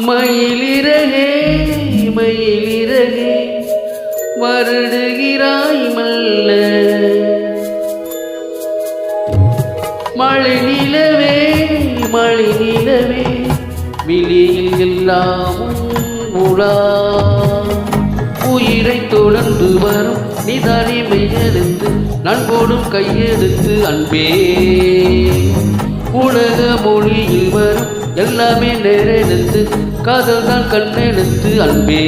மயிலிறகே மயிலிறகே வருடுகிறாய் மல்ல மழை நிலவே மழை நிலவே விழியில் எல்லாமும் உலா உயிரை தொடர்ந்து வரும் நிதானிமை எழுந்து நான் போடும் கையெழுத்து அன்பே உலக மொழியில் வரும் எல்லாமே நேரெழுத்து காதல் தான் கண்ணெழுத்து அன்பே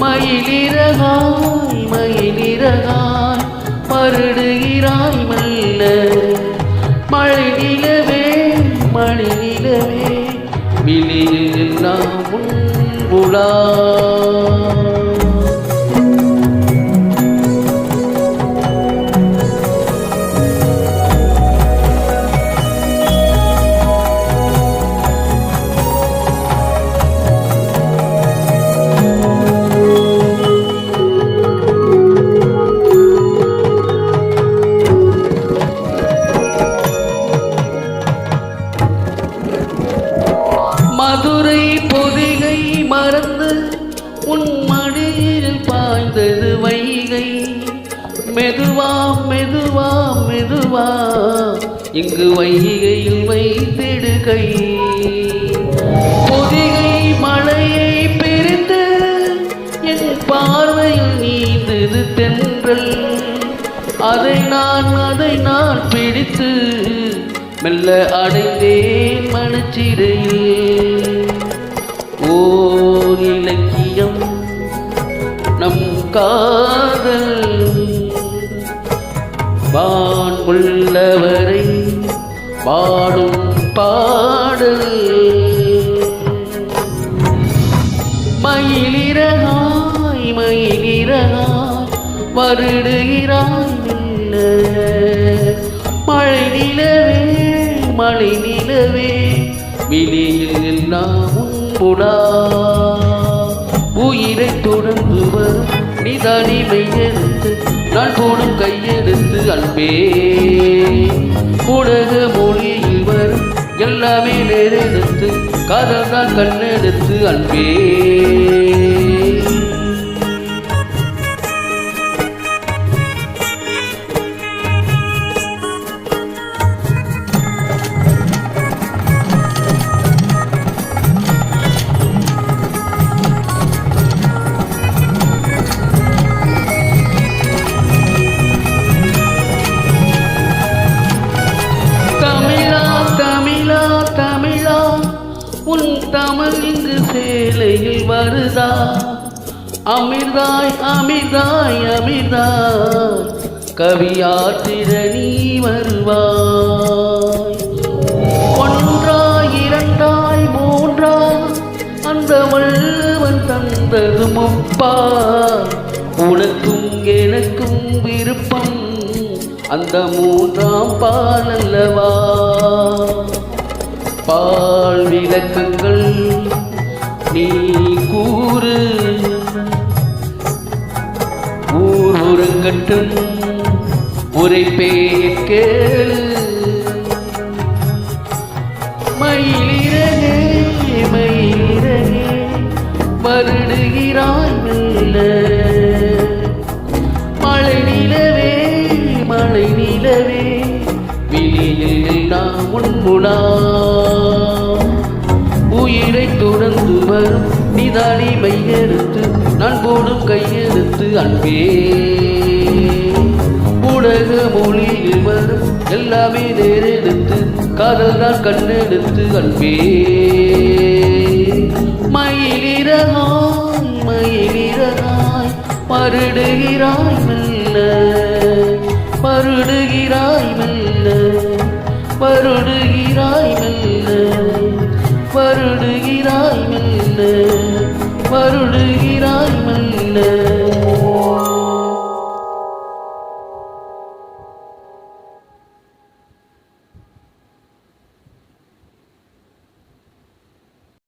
மயிலிறகாய் மயிலிறகாய் மருடுகிறாய் மல்ல மழை நிலவே மழை நிலவே விழியில் எல்லாம் உலா மதுரை பொதிகை மறந்து உன் மடியில் பாய்ந்தது வைகை மெதுவா மெதுவா மெதுவா இங்கு வைகையில் வைத்திடுகை பொதிகை மலையை பிரிந்து என் பார்வையில் நீந்தது தென்றல் அதை நான் பிடித்து மெல்ல அடைந்தேன் மனச்சிறையில் ஓர் இலக்கியம் நம் காதல் வான் உள்ளவரை பாடும் பாடல் மயிலிறகாய் மயிலிறகாய் வருடுகிறாய் மழை நிலவே மழை நிலவே விழியில் எல்லாம் உடா உயிரை தொடர்ந்து வரும் நிதானிமை எடுத்து நான் போடும் கையெடுத்து அன்பே உலக மொழியில் வரும் எல்லாமே நேரெடுத்து காதல் தான் கண்ணெடுத்து அன்பே உன் தமிழ் இங்கு சேலையில் வருதா அமிர்தாய் அமிர்தாய் அமிர்தாய் கவியாற்றிட நீ வருவாய் ஒன்றாய் இரண்டாய் மூன்றாய் அந்த வள்ளுவன் தந்தது முப்பா உனக்கும் எனக்கும் விருப்பம் அந்த மூன்றாம் பால் அல்லவா பால் விளக்கங்கள் நீ கூறு ஊர் உறங்கட்டும் உரைப்பே கேளு மயிலிறகே மயிலிறகே வருடுகிறாய் மெல்ல மழை நிலவே மழை நிலவே விழியில் நாம் உன்முடா உயிரை தொடர்ந்து வரும் நிதானிமை எடுத்து நான் போடும் கையெழுத்து அன்பே உலக மொழியில் வரும் எல்லாமே நேரெடுத்து காதல் தான் கண்ணெடுத்து அன்பே மயிலிறகாய் மயிலிறகாய் மருடுகிறாய் மெல்ல வருடுகிறாய் மெல்ல வருடுகிறாய் மெல்ல வருடுகிறாய் மெல்ல